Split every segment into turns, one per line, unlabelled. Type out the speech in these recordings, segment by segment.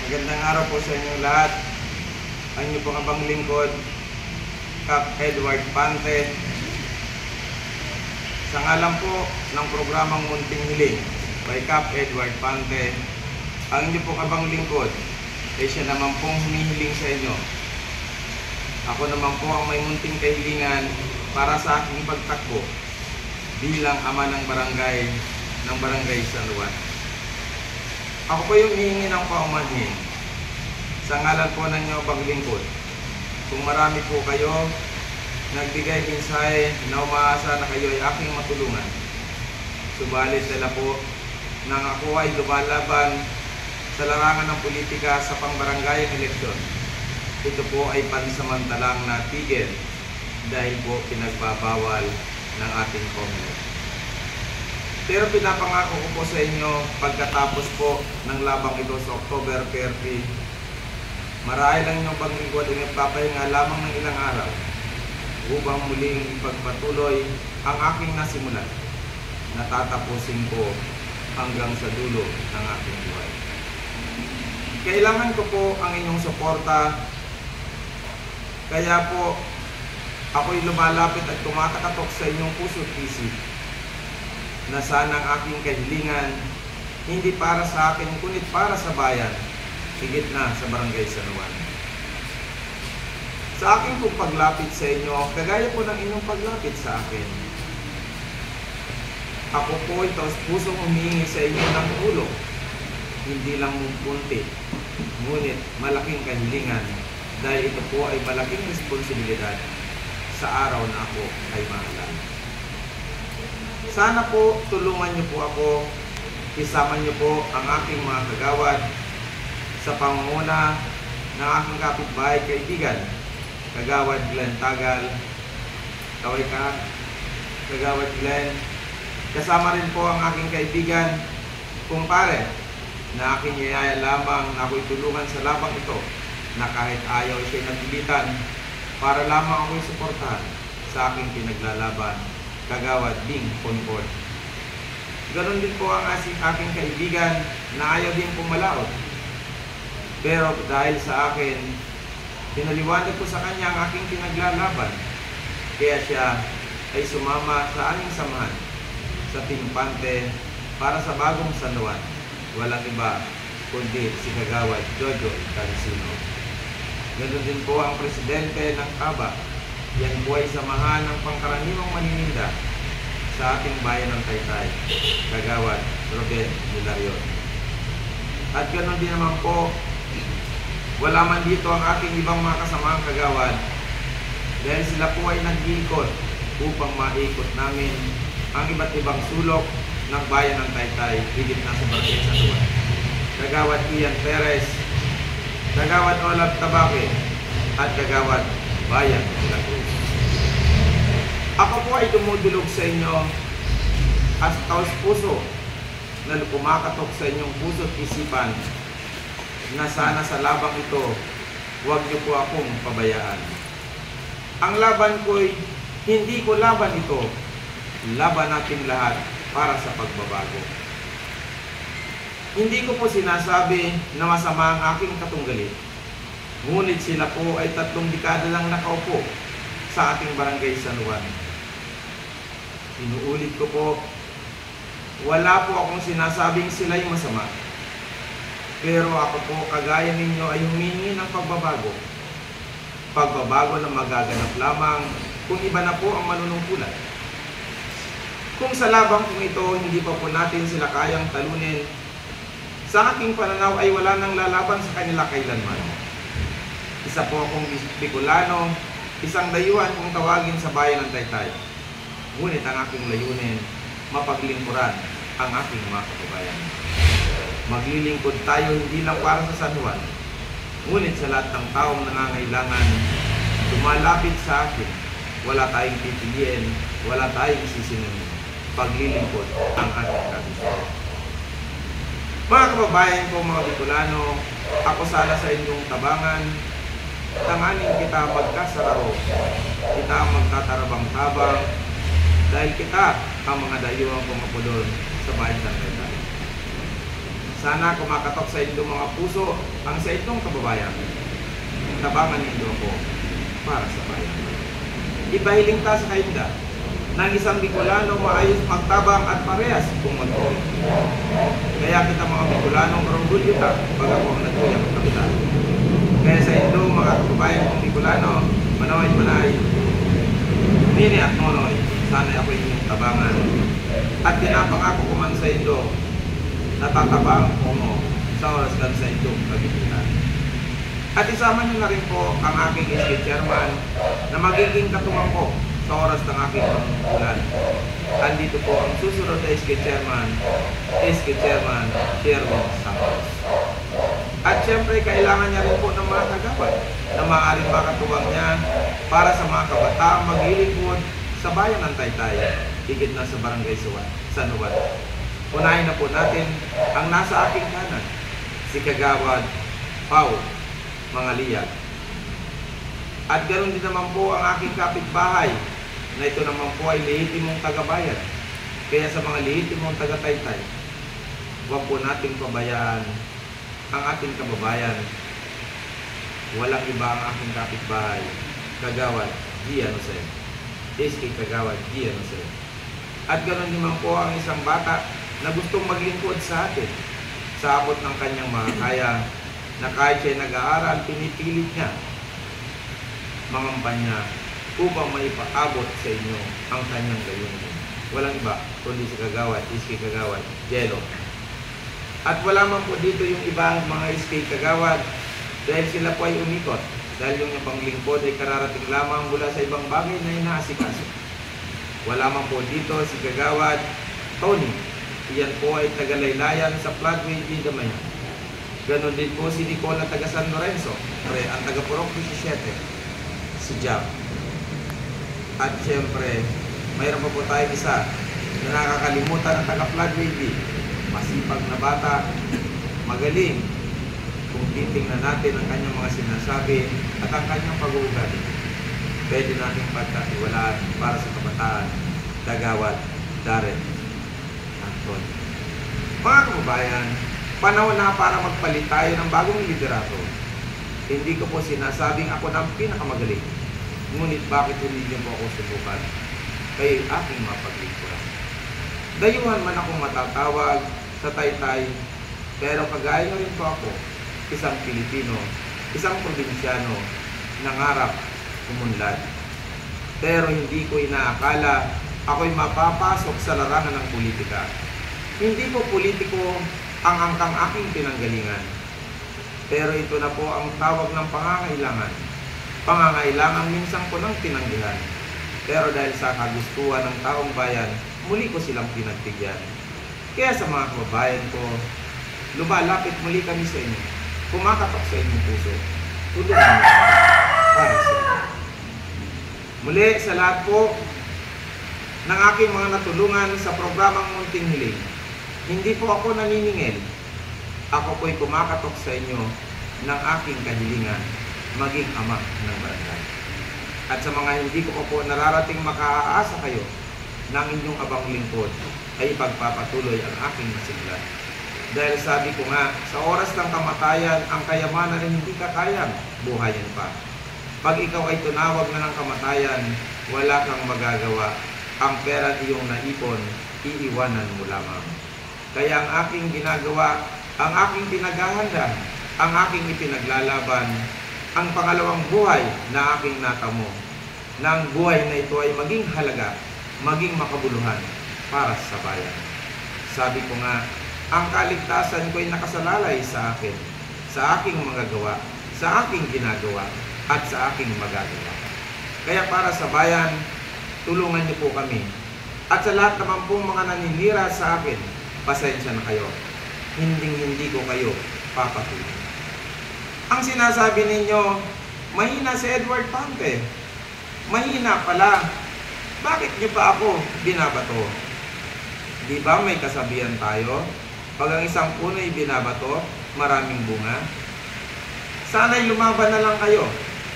Magandang araw po sa inyong lahat. Ang inyo pong abang lingkod, Cap Edward Pante. Sa ngalan po ng programang Munting Hiling by Cap Edward Pante, ang inyo pong abang lingkod ay siya naman pong humihiling sa inyo. Ako naman po ang may munting kahilingan para sa aking pagtakbo bilang ama ng barangay San Juan. Ako po yung hihingi ng paumanhin sa ngalan po ng inyo abang lingkod. Kung marami po kayo nagbigay mensahe na umaasa na kayo ay aking matulungan, subalit dala po nang ako ay lumalaban sa larangan ng politika sa pangbarangay eleksyon, ito po ay pansamantalang natigil dahil po pinagbabawal ng ating Congress. Pero pinapangako ko po sa inyo, pagkatapos po ng labang ito sa October 30, marahil lang inyong paglingkod ay nagpapahinga lamang ng ilang araw upang muling ipagpatuloy ang aking nasimulan na tatapusin ko hanggang sa dulo ng aking buhay. Kailangan ko po ang inyong suporta, kaya po ako'y lumalapit at tumatakatok sa inyong puso at isip na sana ang aking kahilingan hindi para sa akin kundi para sa bayan, higit na sa barangay San Juan. Sa aking pong paglapit sa inyo, kagaya po ng inyong paglapit sa akin, ako po ito pusong humingi sa inyo ng tulong, hindi lang mumpunti, ngunit malaking kahilingan dahil ito po ay malaking responsibilidad sa araw na ako ay mahalal. Sana po tulungan niyo po ako, isama niyo po ang aking mga kagawad sa pangunguna ng aking kapitbahay kaibigan, Kagawad Glenn Tagal. Kaway ka, Kagawad Glenn. Kasama rin po ang aking kaibigan, kumpare, na aking yayaya lamang na ako'y tulungan sa labang ito, na kahit ayaw siya'y nagpilitan para lamang ako'y suportahan sa aking pinaglalaban, Kagawad Bing Concord. Ganon din po ang aking kaibigan na ayaw din pumalaot. Pero dahil sa akin, pinaliwanag ko sa kanya ang aking pinaglalaban. Kaya siya ay sumama sa aming samahan sa Team Pante para sa bagong San Juan. Walang iba kundi si Kagawad Jojo Cancino. Ganon din po ang presidente ng KABA. Yan po ay samahan ng pangkaraniwang manininda sa ating bayan ng Taytay, Kagawad Robert Milarion. At ganoon din naman po, wala man dito ang aking ibang mga kasamaang kagawad dahil sila po ay nag-iikot upang maikot namin ang iba't ibang sulok ng bayan ng Taytay, higit na sa barangay San Juan. Kagawad Ian Perez, Kagawad Olaf Tabaque, at Kagawad Bayan La Cruz. Ako po ay dumudulog sa inyo at taos puso na kumakatok sa inyong puso at isipan na sana sa labang ito, huwag niyo po akong pabayaan. Ang laban ko'y hindi ko laban ito, laban natin lahat para sa pagbabago. Hindi ko po sinasabi na masama ang aking katunggali, ngunit sila po ay 3 dekada lang nakaupo sa ating barangay San Juan. Inuulit ko po, wala po akong sinasabing sila'y masama. Pero ako po, kagaya ninyo, ay humingi ng pagbabago. Pagbabago na magaganap lamang kung iba na po ang manunungkulan. Kung sa labang kung ito, hindi pa po natin sila kayang talunin, sa aking pananaw ay wala nang lalaban sa kanila kailanman. Isa po akong Bicolano, isang dayuhan kung tawagin sa bayan ng Taytay. Ngunit ang aking layunin, mapaglingkuran ang aking mga kababayan. Maglilingkod tayo hindi lang para sa San Juan, ngunit sa lahat ng taong nangangailangan, lumalapit sa akin, wala tayong pipiliin, wala tayong sisingin. Paglilingkod ang ating kabisay. Mga kababayan ko, mga Bicolano, ako sana sa inyong tabangan, tanganin kita magkasararo, kita magtatarabang-tabang, dahil kita ang mga dayuhang pumapulon sa bayan ng Taytay. Sana kumakatok sa inyong mga puso ang sa itong kababayan. Tabangan ninyo ako para sa bayan. Ipahiling ta sa kainda ng isang Bicolano maayos magtabang at parehas kung magtuloy. Kaya kita mga Bicolano marunggulyo ta pag ako ang nagtuyang kapitan. Kaya sa inyo mga kababayan kong Bicolano, manaway, Nini at Nonoy, sana ako inyong tabangan. At pinapangako ko man sa inyo, natatabang ko mo sa oras kan sa inyong kagipitan. At isama niyo na rin po ang aking SK Chairman na magiging katuwang ko sa oras ng aking pangungkulan. Andito po ang susunod na SK Chairman Sherwin Santos. At syempre, kailangan niya rin po ng mga kagawad na maaaring makatuwang niya para sa mga kabataang maglilingkod sa bayan ng Taytay, higit na sa Barangay San Juan. Unahin na po natin ang nasa aking kanan, si Kagawad Pau Mangaliyag. At ganoon din naman po ang aking kapitbahay na ito naman po ay lehitimong taga-bayan. Kaya sa mga lehitimong taga-Taytay, huwag po nating pabayaan ang ating kababayan. Walang iba ang aking kapitbahay, Kagawad Gian Jose, SK Kagawad Gian Jose. At ganoon naman po ang isang bata na gustong maglingkod sa atin sa abot ng kanyang makakaya, na kahit siya nag-aaral, pinipilit niya mangampanya upang maipaabot sa inyo ang kanyang layunin. Walang iba kundi si Kagawad, SK Kagawad Jello. At wala man po dito yung ibang mga SK Kagawad dahil sila po ay umikot, dahil yung panglingkod ay kararating lamang mula sa ibang bagay na inaasikaso. Wala man po dito si Kagawad Tony. Iyan po ay tagalaylayan sa Floodway di Damayan. Ganon din po si Nicola taga San Lorenzo, ang taga Purok 17, si Jam. At syempre, mayroon pa po tayong isa na nakakalimutan ng taga Floodway D. Masipag na bata, magaling. Kung titingnan natin ang kanyang mga sinasabi at ang kanyang pag-uugali, pwede nating pagkatiwalaan para sa kabataan, Kagawad Darren Anton. Mga kababayan, panahon na para magpalit tayo ng bagong liderato. Hindi ko po sinasabing ako na ang pinakamagaling. Ngunit bakit hindi niyo po ako subukan? Kayo'y aking mapaglingkuran. Dayuhan man akong matatawag sa Taytay, pero kagaya na rin po ako, isang Pilipino, isang probinsyano, nangarap, umunlad. Pero hindi ko inaakala ako'y mapapasok sa larangan ng politika. Hindi po politiko ang angkang aking pinanggalingan. Pero ito na po ang tawag ng pangangailangan. Pangangailangan minsan ko nang tinanggihan. Pero dahil sa kagustuhan ng taong bayan, muli ko silang pinagbigyan. Kaya sa mga kababayan ko, lumalapit muli kami sa inyo. Kumakatok sa inyong puso. Tulungan niyo para sa inyo. Muli sa lahat po ng aking mga natulungan sa programang Munting Hiling, hindi po ako naniningil. Ako po'y kumakatok sa inyo ng aking kahilingan, maging ama ng barangay. At sa mga hindi ko po nararating makaaasa kayo ng inyong abang lingkod, ay ipagpapatuloy ang aking masigla. Dahil sabi ko nga, sa oras ng kamatayan, ang kayamanan ay hindi kakayang buhayin pa. Pag ikaw ay tunawag na ng kamatayan, wala kang magagawa. Ang pera iyong naipon, iiwanan mo lamang. Kaya ang aking ginagawa, ang aking pinaghahanda, ang aking ipinaglalaban, ang pangalawang buhay na aking natamo, na ang buhay na ito ay maging halaga, maging makabuluhan para sa bayan. Sabi ko nga, ang kaligtasan ko ay nakasalalay sa akin, sa aking magagawa, sa aking ginagawa, at sa aking magagawa. Kaya para sa bayan, tulungan niyo po kami. At sa lahat naman pong mga naninira sa akin, pasensya na kayo. Hindi ko kayo papatuloy. Ang sinasabi ninyo, mahina si Edward Pante. Mahina pala. Bakit niyo pa ako binabato? Di ba may kasabihan tayo? Pag ang isang puno ay binabato, maraming bunga. Sana'y lumaban na lang kayo.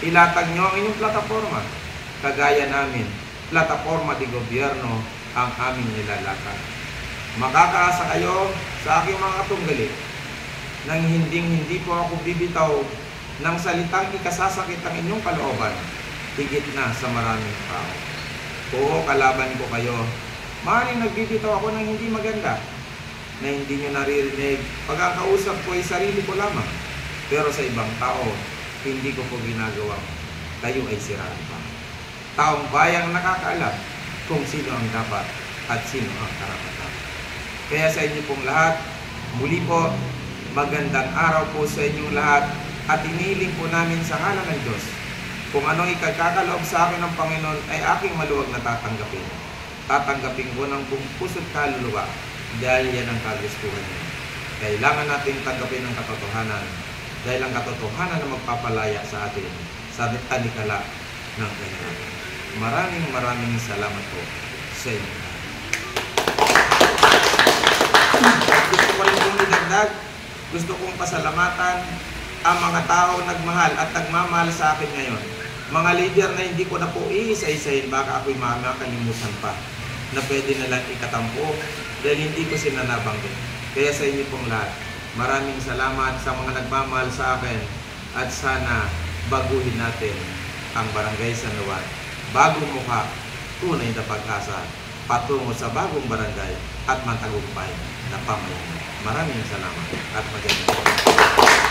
Ilatag nyo ang inyong plataforma. Kagaya namin, plataforma de gobyerno ang aming nilalakad. Makakaasa kayo sa aking mga tunggali nang hindi po ako bibitaw ng salitang ikasasakit ang inyong kalooban, higit na sa maraming tao. Oo, kalaban ko kayo. Maaaring nagbibitaw ako ng hindi maganda, na hindi nyo naririnig. Pag ang kausap ko ay sarili ko lamang, pero sa ibang tao, hindi ko po ginagawa. Kayo ay siraan pa. Taong bayang nakakaalam kung sino ang dapat at sino ang karapatan. Kaya sa inyo pong lahat, muli po, magandang araw po sa inyong lahat at inihiling po namin sa ngalan ng Diyos. Kung anong ikagkakaloob sa akin ng Panginoon ay aking maluwag na tatanggapin. Tatanggapin ko ng buong puso't kaluluwa dahil yan ang kagustuhan niya. Kailangan natin tanggapin ang katotohanan dahil ang katotohanan na magpapalaya sa atin sa tanikala ng kahirapan. Maraming salamat po sa inyo. Gusto ko rin pong idagdag, gusto kong pasalamatan ang mga tao nagmahal at nagmamahal sa akin ngayon. Mga leader na hindi ko na po iisa-isahin, baka ako'y makakalimutan pa na pwede na lang ikatampo dahil hindi ko sila nabanggit. Kaya sa inyo pong lahat, maraming salamat sa mga nagmamahal sa akin at sana baguhin natin ang Barangay San Juan. Bagong mukha, tunay na pag-asa, patungo sa bagong barangay at matagumpay na pamayanan. Maraming salamat at magandang